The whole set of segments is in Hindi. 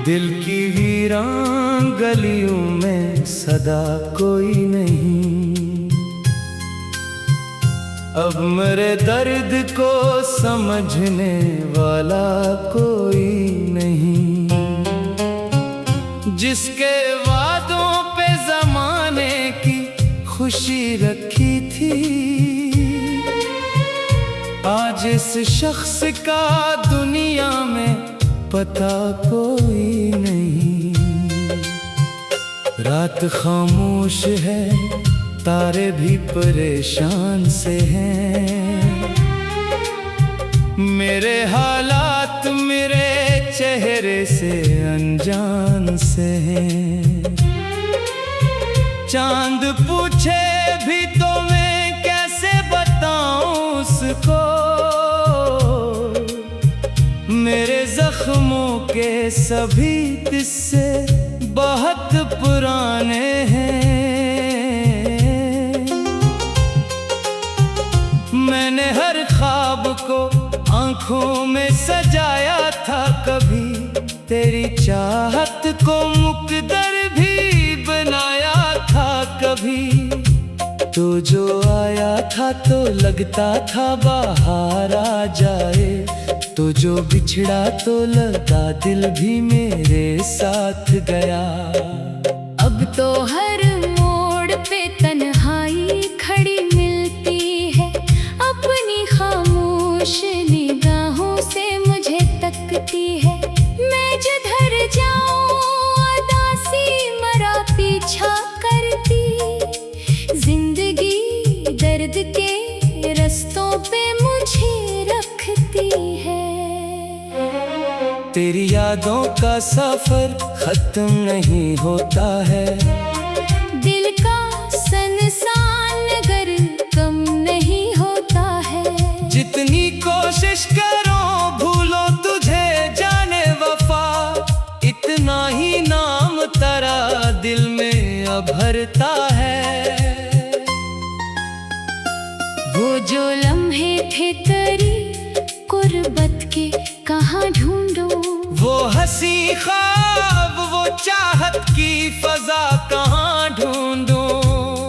दिल की वीरान गलियों में सदा कोई नहीं, अब मेरे दर्द को समझने वाला कोई नहीं। जिसके वादों पे ज़माने की खुशी रखी थी, आज इस शख्स का दुनिया में पता कोई नहीं। रात खामोश है, तारे भी परेशान से हैं। मेरे हालात मेरे चेहरे से अनजान से हैं। चांद पूछे भी तो मैं कैसे बताऊं उसको, मेरे जख्मों के सभी किस्से बहुत पुराने हैं। मैंने हर ख्वाब को आंखों में सजाया था, कभी तेरी चाहत को मुकद्दर भी बनाया था। कभी तो जो आया था तो लगता था बाहर आ जाए, तो जो बिछड़ा तो लगा दिल भी मेरे साथ गया। अब तो हर मोड़ पे तन्हाई खड़ी मिलती है, अपनी खामोश निगाहों से मुझे तकती है। मैं जिधर जाऊं उदासी मरा पीछा करती, जिंदगी दर्द के रस्तों पे मुझे रखती है। तेरी यादों का सफर खत्म नहीं होता है, दिल का सनसान नगर कम नहीं होता है। जितनी कोशिश करो भूलो तुझे जाने वफा, इतना ही नाम तेरा दिल में अभरता है। वो जो लम्हे थे तेरी कुर्बत के कहाँ ढूंढूं, वो हंसी ख्वाब वो चाहत की फजा कहाँ ढूंढूं।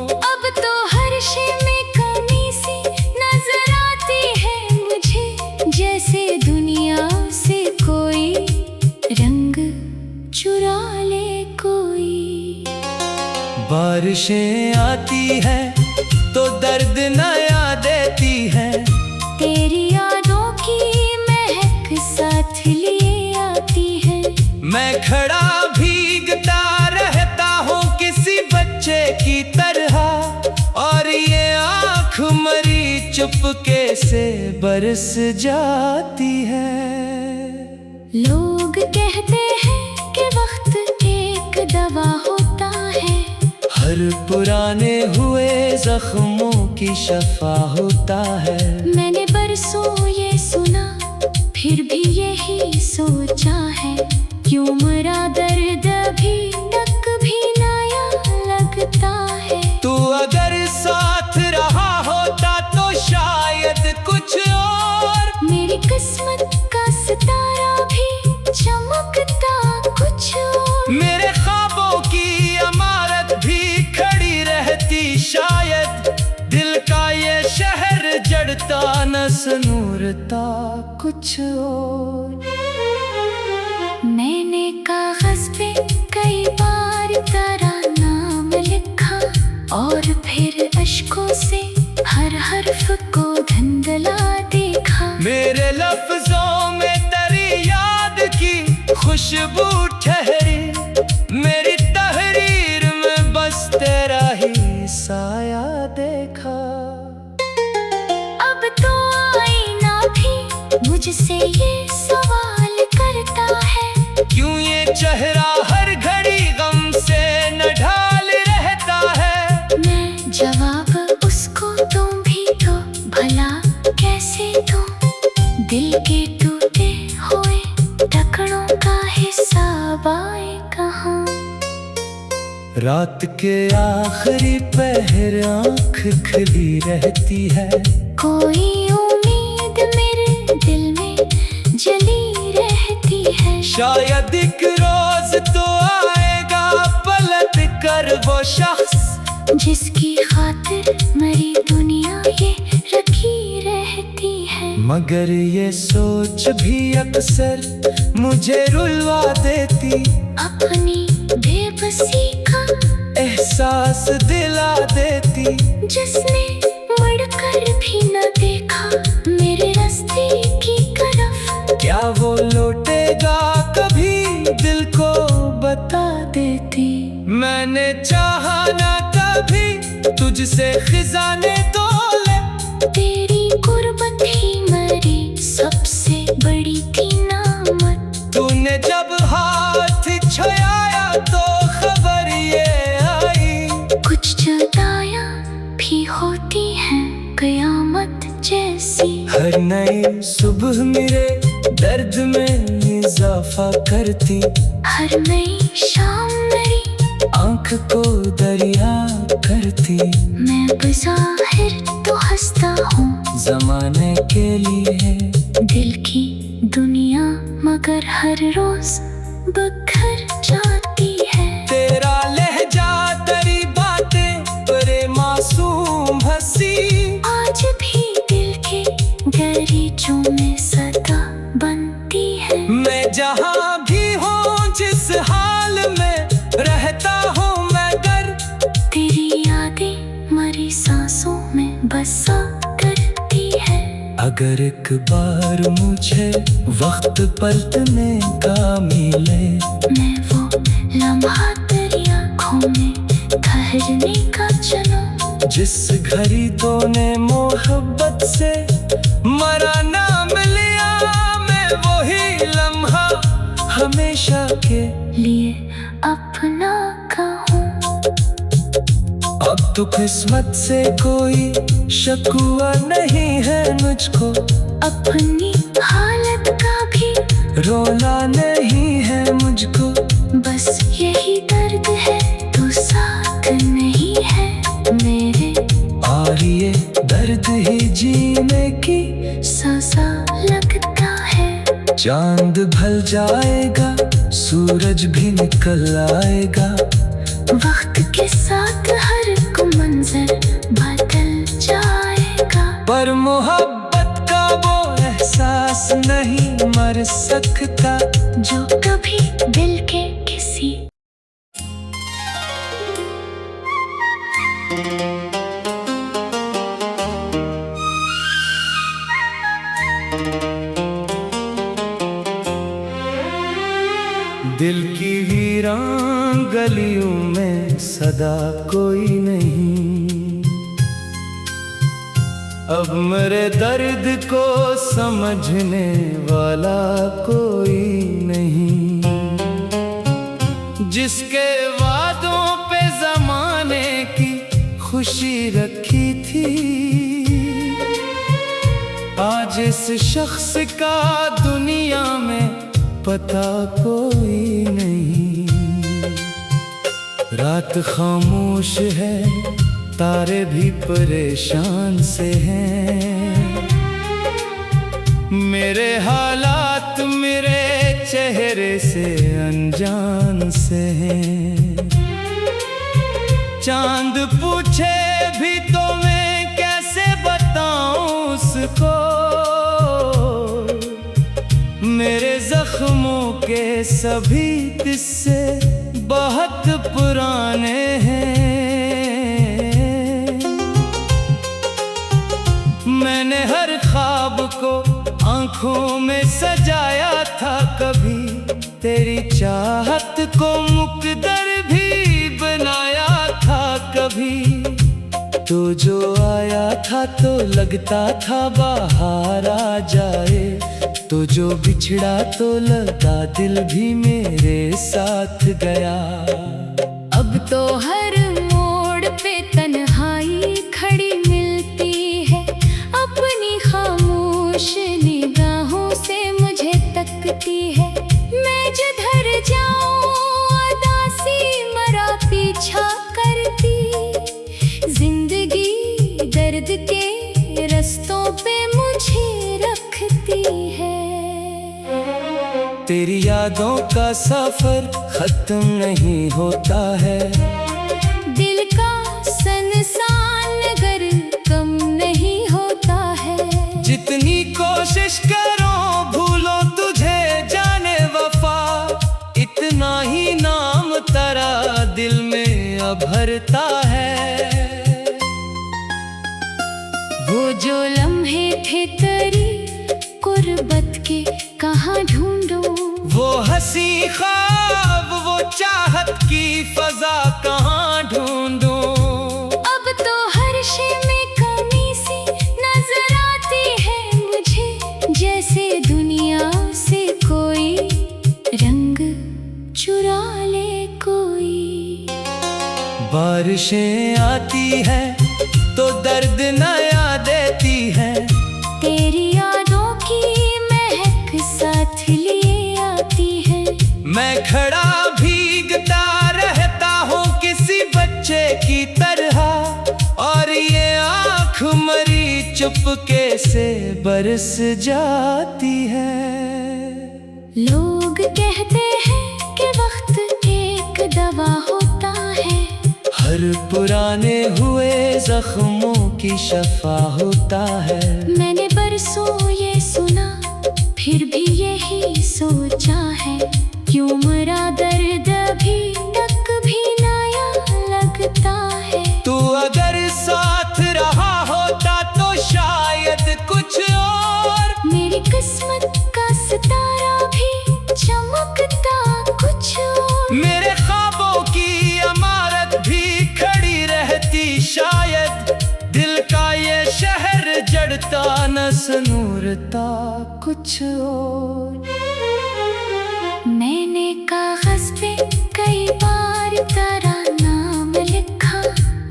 अब तो हर शे में कमी सी नजर आती है मुझे, जैसे दुनिया से कोई रंग चुरा ले कोई। बारिशें आती हैं तो दर्द नया देती है, तेरी यादों की महक साथ लिए आती है। मैं खड़ा भीगता रहता हूँ किसी बच्चे की तरह, और ये आँख मरी चुपके से बरस जाती है। लोग कहते हैं कि वक्त एक दवा होता है, हर पुराने हुए जख्मों की शफा होता है। मैंने बरसों ये सुना फिर भी यही सोचा है, क्यों मरा दर्द अभी तक भी नया लगता है। तू अगर साथ रहा होता तो शायद कुछ और, मेरी किस्मत का सितारा भी चमकता कुछ और। मेरे ख्वाबों की इमारत भी खड़ी रहती शायद, दिल का ये शहर जड़ता न सनूरता कुछ और। मैंने कागज पे कई बार तेरा नाम लिखा, और फिर अश्कों से हर हर्फ को धुंधला देखा। मेरे लफ्जों में तेरी याद की खुशबू ठहरी, मेरी तहरीर में बस तेरा ही साया देखा। अब तो आईना भी मुझसे ये सवाल करता है, क्यों ये चेहरा हर घड़ी गम से न ढाल रहता है। मैं जवाब उसको दूं भी तो भला कैसे दूं, दिल के टूटे हुए टुकड़ों का हिस्सा रात के आखिरी पहर आँख खुली रहती है, कोई उम्मीद मेरे दिल में जली रहती है। शायद एक रोज तो आएगा पलट कर वो शख्स, जिसकी खातिर मेरी दुनिया ये रखी रहती है। मगर ये सोच भी अक्सर मुझे रुलवा देती, अपनी बेबसी का एहसास दिला देती। जिसने मुड़कर भी न देखा मेरे रास्ते की तरफ, क्या वो लौटेगा कभी दिल को बता देती। मैंने चाहा ना कभी तुझसे खिजाने तोले, तेरी गुर्बत ही मेरी सबसे बड़ी थी नामत। तूने जब हाथ छुआया तो खबर ये आई, कुछ जुदाइयां भी होती हैं कयामत जैसी। हर नई सुबह मेरे दर्द में इजाफा करती, हर नई शाम मेरी आँख को दरिया करती। मैं बज़ाहिर तो हंसता हूँ जमाने के लिए दिल की दुनिया, मगर हर रोज बिखर जाती है। तेरा लहजा तेरी बातें बड़े मासूम हंसी, आज भी दिल के गरीजों में सदा बनती है। मैं जहाँ भी हूँ जिस हाल में रहता हूँ मगर, तेरी यादें मरी सांसों में बसा करती है। अगर एक बार मुझे वक्त पलटने का मिले, मैं वो लम्हा तेरी आँखों में ठहरने का चुनूं, जिस घड़ी तूने मोहब्बत से मरा नाम लिया, मैं वही लम्हा हमेशा के लिए अपना कहूँ। अब तो किस्मत से कोई शकवा नहीं है मुझको, अपनी हालत का भी रोना नहीं है मुझको। बस यही दर्द है तू साथ नहीं है मेरे, और ये दर्द ही जीने की सजा लगता है। चांद ढल जाएगा, सूरज भी निकल आएगा, वक्त के साथ हर को मंजर बदल जाएगा, पर मोहब्बत का वो एहसास नहीं मर सकता, जो कभी दिल के किसी दिल की वीरान गलियों में सदा कोई नहीं, अब मेरे दर्द को समझने वाला कोई नहीं। जिसके वादों पे जमाने की खुशी रखी थी, आज इस शख्स का दुनिया में पता कोई नहीं। रात खामोश है, तारे भी परेशान से हैं, मेरे हालात मेरे चेहरे से अनजान से हैं। चांद पूछे भी तो मैं कैसे बताऊं उसको, मेरे जख्मों के सभी किस्से बहुत पुराने हैं। मैंने हर ख्वाब को आंखों में सजाया था, कभी तेरी चाहत को मुकद्दर भी बनाया था। कभी तो जो आया था तो लगता था बाहर आ जाए, तो जो बिछड़ा तो लगा दिल भी मेरे साथ गया। अब तो हर मोड़ पे तन्हाई खड़ी मिलती है, अपनी खामोश निगाहों से मुझे तकती है। मैं जिधर जाऊं उदासी मरा पीछे यादों का सफर खत्म नहीं होता है। दिल का संसान अगर कम नहीं होता है। जितनी कोशिश करो भूलो तुझे जाने वफा, इतना ही नाम तेरा दिल में अभरता है। वो जो लम्हे थे तेरी कुर्बत के कहाँ ढूंढूं, वो हंसी ख्वाब वो चाहत की फजा कहाँ ढूंढूं। अब तो हर शे में कमी सी नजर आती है मुझे, जैसे दुनिया से कोई रंग चुरा ले कोई। बारिशें आती है तो दर्द नया देती है, तेरी यादों की महक साथ लिए आती है। मैं खड़ा भीगता रहता हूँ किसी बच्चे की तरह, और ये आँख मरी चुपके से बरस जाती है। लोग कहते हैं कि वक्त एक दवा होता है, हर पुराने हुए जख्मों की शफा होता है। मैंने बरसों ये सुना फिर भी यही सोचा है, क्यों मरा दर्द अभी तक भी नया लगता है। तू अगर साथ रहा होता तो शायद कुछ और, मेरी किस्मत का सितारा भी चमकता कुछ और। मेरे ख्वाबों की इमारत भी खड़ी रहती शायद, दिल का ये शहर जड़ता न सनूरता कुछ और। मैंने कागज पे कई बार तेरा नाम लिखा,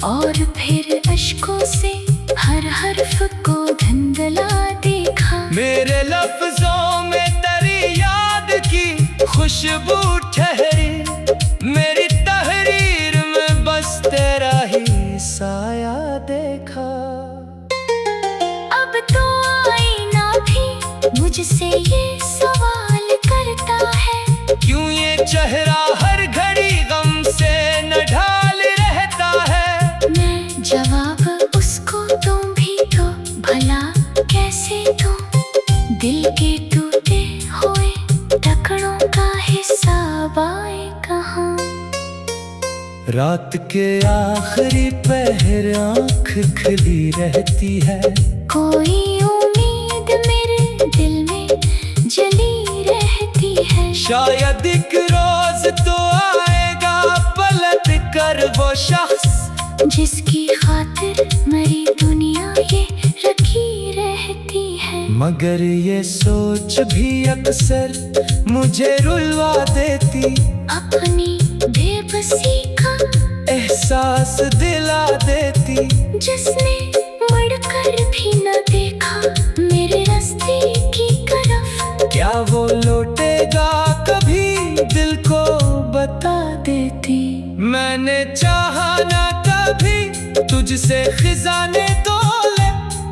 और फिर अश्कों से हर हर्फ को धुंधला देखा। मेरे लफ्जों में तेरी याद की खुशबू ठहरी, मेरी तहरीर में बस तेरा ही साया देखा। अब तो आईना भी मुझसे ये सवाल करता है, क्यों ये चेहरा हर घड़ी गम से न ढाल रहता है। मैं जवाब उसको दूं भी तो भला कैसे दूं, दिल के टूटे हुए टुकड़ों का हिसाब आए कहाँ। रात के आखिरी पहर आँख खुली रहती है, कोई उम्मीद मेरे दिल में जली रहती है। शायद एक रोज तो आएगा पलट कर वो शख्स, जिसकी खातिर मेरी दुनिया ये रखी रहती है। मगर ये सोच भी अक्सर मुझे रुलवा देती, अपनी बेबसी का एहसास दिला देती। जिसने मुड़कर भी न देखा मेरे रास्ते की तरफ, क्या वो लौटेगा कभी दिल को बता देती। मैंने चाहा ना कभी तुझसे खिजाने तोले,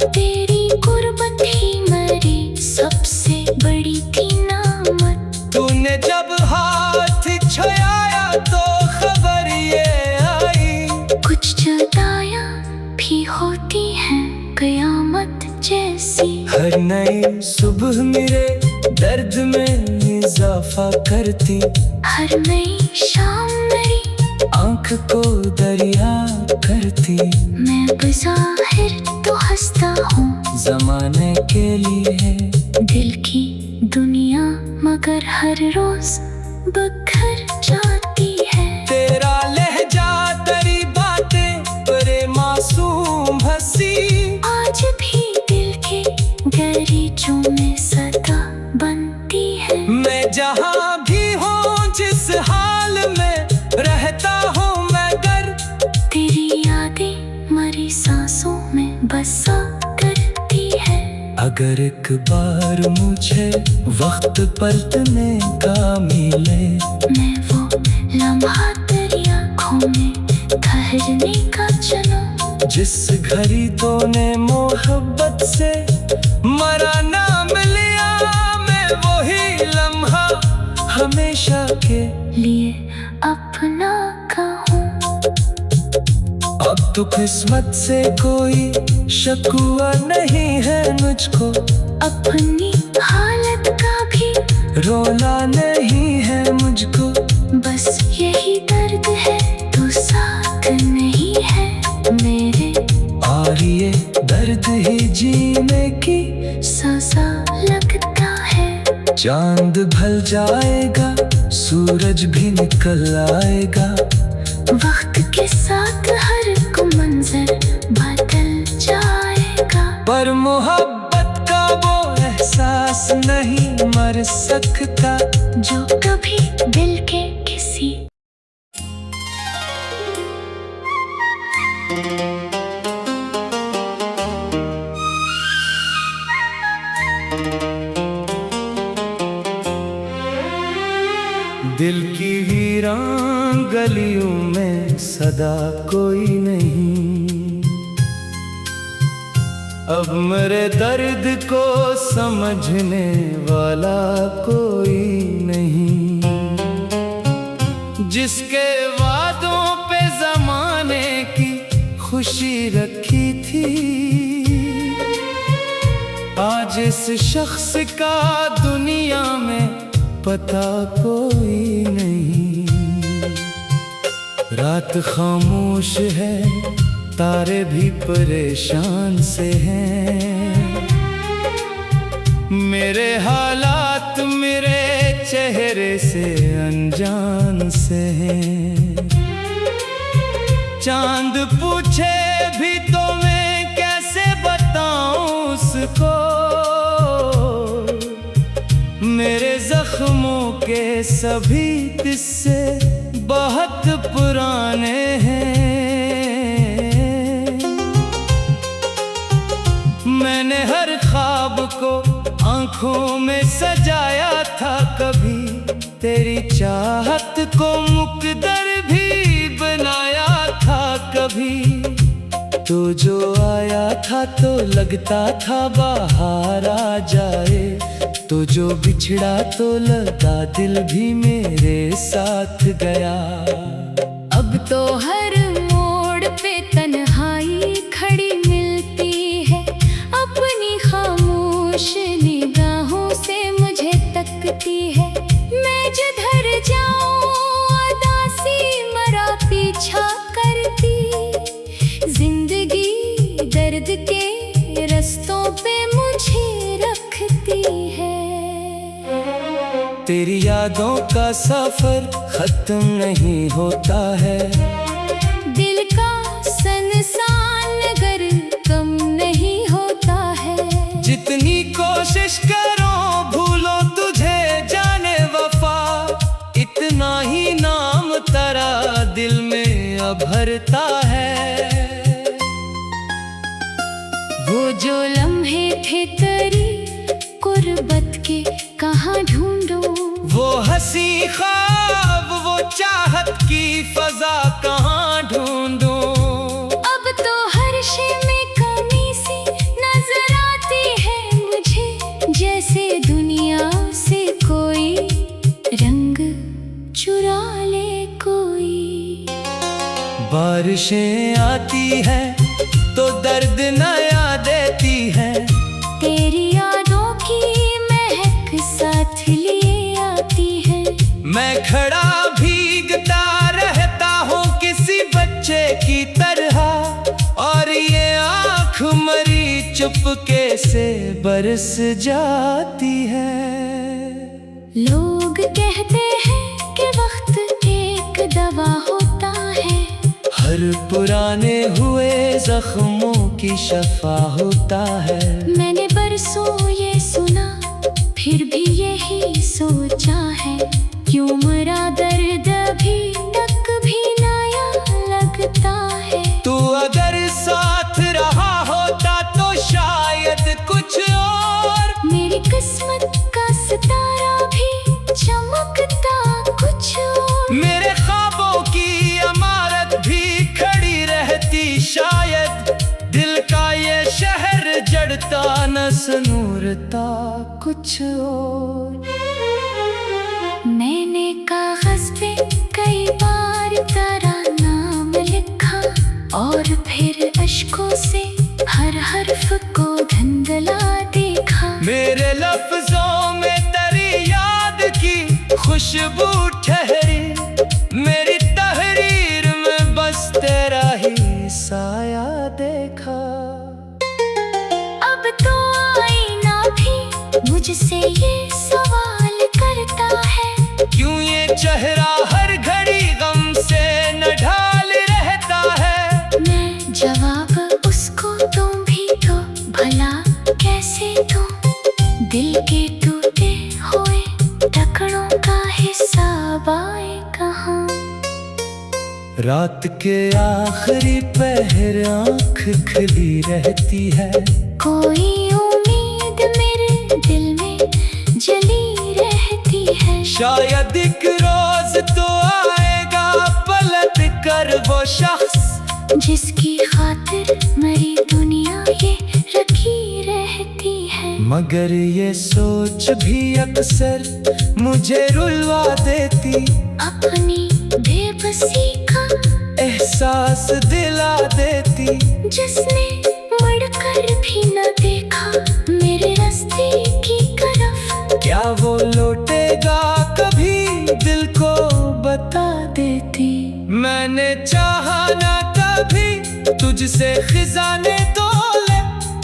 तेरी कुर्बत ही मेरी सबसे बड़ी थी नामत। तूने जब हाथ छुआया तो खबर ये आई, कुछ जुदाइयां भी होती हैं कयामत जैसी। हर नई सुबह मेरे दर्द में इजाफा करती, हर नई शाम मेरी आँख को दरिया करती। मैं बज़ाहिर तो हंसता हूँ जमाने के लिए दिल की दुनिया, मगर हर रोज बिखर जाती है। तेरा लहजा तेरी बातें बड़े मासूम हंसी, आज भी दिल के गरीजों में सदा बनती है। मैं जहाँ भी हूँ जिस हाल में रहता हूँ मगर, तेरी यादें मरी सांसों में बसा करती है। अगर एक बार मुझे वक्त पलटने का मिले, मैं वो लम्हा तेरी आँखों में ठहरने का चुनूं, जिस घड़ी तूने मोहब्बत से मरा नाम लिया, मैं वही लम्हा हमेशा के लिए अपना कहूँ। अब तो किस्मत से कोई शकवा नहीं है मुझको, अपनी हालत का भी रोना नहीं है मुझको। बस यही दर्द है तो साथ नहीं है मेरे, और ये दर्द ही जीने की सजा लगता है। चांद ढल जाएगा, सूरज भी निकल आएगा, वक्त के साथ हर को मंजर बदल जाएगा। पर मोहब्बत का वो एहसास नहीं मर सकता जो कभी दिल के किसी दिल की वीरान गलियों में सदा कोई नहीं, अब मेरे दर्द को समझने वाला कोई नहीं। जिसके वादों पे जमाने की खुशी रखी थी, आज इस शख्स का दुनिया में पता कोई नहीं। रात खामोश है, तारे भी परेशान से हैं, मेरे हालात मेरे चेहरे से अनजान से हैं। चांद पूछे भी तो मैं कैसे बताऊं उसको, मेरे जख्मों के सभी किस्से बहुत पुराने हैं। मैंने हर ख्वाब को आंखों में सजाया था, कभी तेरी चाहत को मुकद्दर भी बनाया था। कभी तो जो आया था तो लगता था बाहर आ जाए, तो जो बिछड़ा तो लगा दिल भी मेरे साथ गया। अब तो हर मोड़ पे तन्हाई खड़ी मिलती है, अपनी खामोश निगाहों से मुझे तकती है। मैं जिधर जाऊं उदासी मरा पीछा करती, जिंदगी दर्द के रस्तों पे मुझे रखती है। तेरी यादों का सफर खत्म नहीं होता है, दिल का सनसान अगर कम नहीं होता है। जितनी कोशिश करो भूलो तुझे जाने वफा, इतना ही नाम तेरा दिल में अभरता है। वो जो लम्हे थे तेरी कुर्बत के कहाँ ढूंढूं, वो हंसी ख्वाब वो चाहत की फजा कहाँ ढूंढूं। अब तो हर शे में कमी सी नजर आती है मुझे, जैसे दुनिया से कोई रंग चुरा ले कोई। बारिशें आती है तो दर्द नया देती है, तेरी यादों की महक साथ लिए आती है। मैं खड़ा भीगता रहता हूँ किसी बच्चे की तरह, और ये आँख मरी चुपके से बरस जाती है। लोग कहते हैं कि वक्त एक दवा होता है, हर पुराने हुए जख्मों की शफा होता है। मैंने बरसों ये सुना फिर भी यही सोचा है, क्यों मरा दर्द अभी तक भी नया लगता है। तू अगर साथ रहा होता तो शायद कुछ और, मेरी किस्मत का सितारा भी चमकता कुछ और। मेरे ख्वाबों की इमारत भी खड़ी रहती शायद, दिल का ये शहर जड़ता न सनूरता कुछ और। मैं मैंने कागज पे कई बार तेरा नाम लिखा और फिर अश्कों से हर हर्फ को धुंधला देखा। मेरे लफ्जों में तेरी याद की खुशबू ठहरी, मेरी तहरीर में बस तेरा ही साया देखा। अब तो आईना भी मुझसे ये सवाल करता है, क्यों ये चेहरा हर घड़ी गम से न ढाल रहता है। मैं जवाब उसको दूं भी तो भला कैसे दूं, दिल के टूटे हुए टुकड़ों का हिसाब आए कहाँ। रात के आखिरी पहर आँख खुली रहती है, कोई उम्मीद मेरे दिल में जली रहती है। शायद एक रोज तो आएगा पलट कर वो शख्स, जिसकी खातिर मेरी दुनिया ये रखी रहती है। मगर ये सोच भी अक्सर मुझे रुलवा देती, अपनी बेबसी का एहसास दिला देती। जिसने मुड़कर भी न देखा मेरे रास्ते की तरफ, क्या वो लौटेगा कभी दिल को बता देती। मैंने चाहा ना कभी तुझसे खिजाने तोले,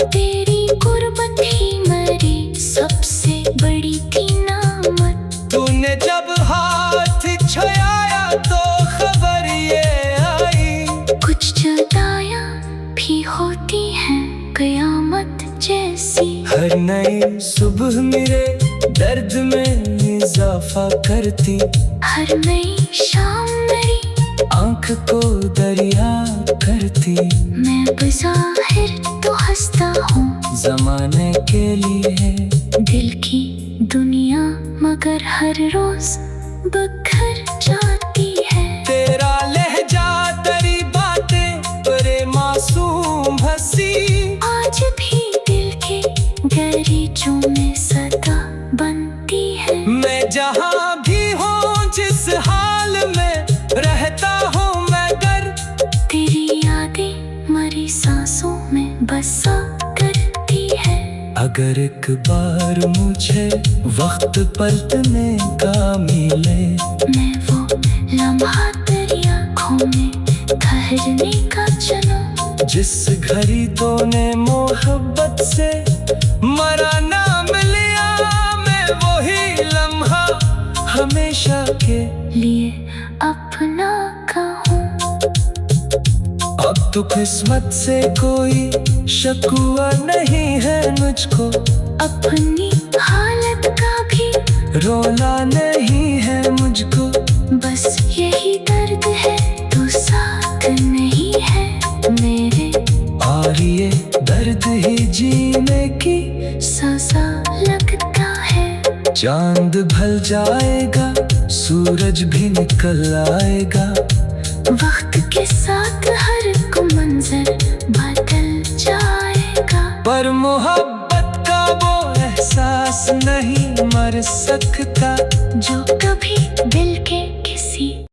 तेरी गुर्बत ही मेरी सबसे बड़ी थी नामत। तूने जब हाथ छुआया तो खबर ये आई, कुछ जुदाइयां भी होती हैं कयामत जैसी। हर नई सुबह मेरे दर्द में इजाफा करती, हर नई शाम मेरी आँख को दरिया करती। मैं बज़ाहिर तो हंसता हूँ जमाने के लिए दिल की दुनिया, मगर हर रोज बिखर जाती है। तेरा लहजा तेरी बातें बड़े मासूम हंसी, आज भी दिल के गरीजों में सदा बनती है। मैं जहाँ भी हूँ जिस हाल में रहता हूँ मगर तेरी यादें मरी सांसों में बसा करती है। अगर एक बार मुझे वक्त पलटने का मिले, मैं वो लम्हा तेरी आँखों में ठहरने का चुनूं। जिस घड़ी तूने मोहब्बत से मरा नाम लिया, मैं वही लम्हा हमेशा के लिए अपना कहूँ। अब तो किस्मत से कोई शकवा नहीं है मुझको, अपनी हालत का भी रोना नहीं है मुझको। बस यही दर्द है तू साथ नहीं है मेरे, और ये दर्द ही जीने की सजा लगता है। चांद ढल जाएगा सूरज भी निकल आएगा, वक्त के साथ हर को मंजर बदल जाएगा। पर मोहब्बत का वो एहसास नहीं मर सकता, जो कभी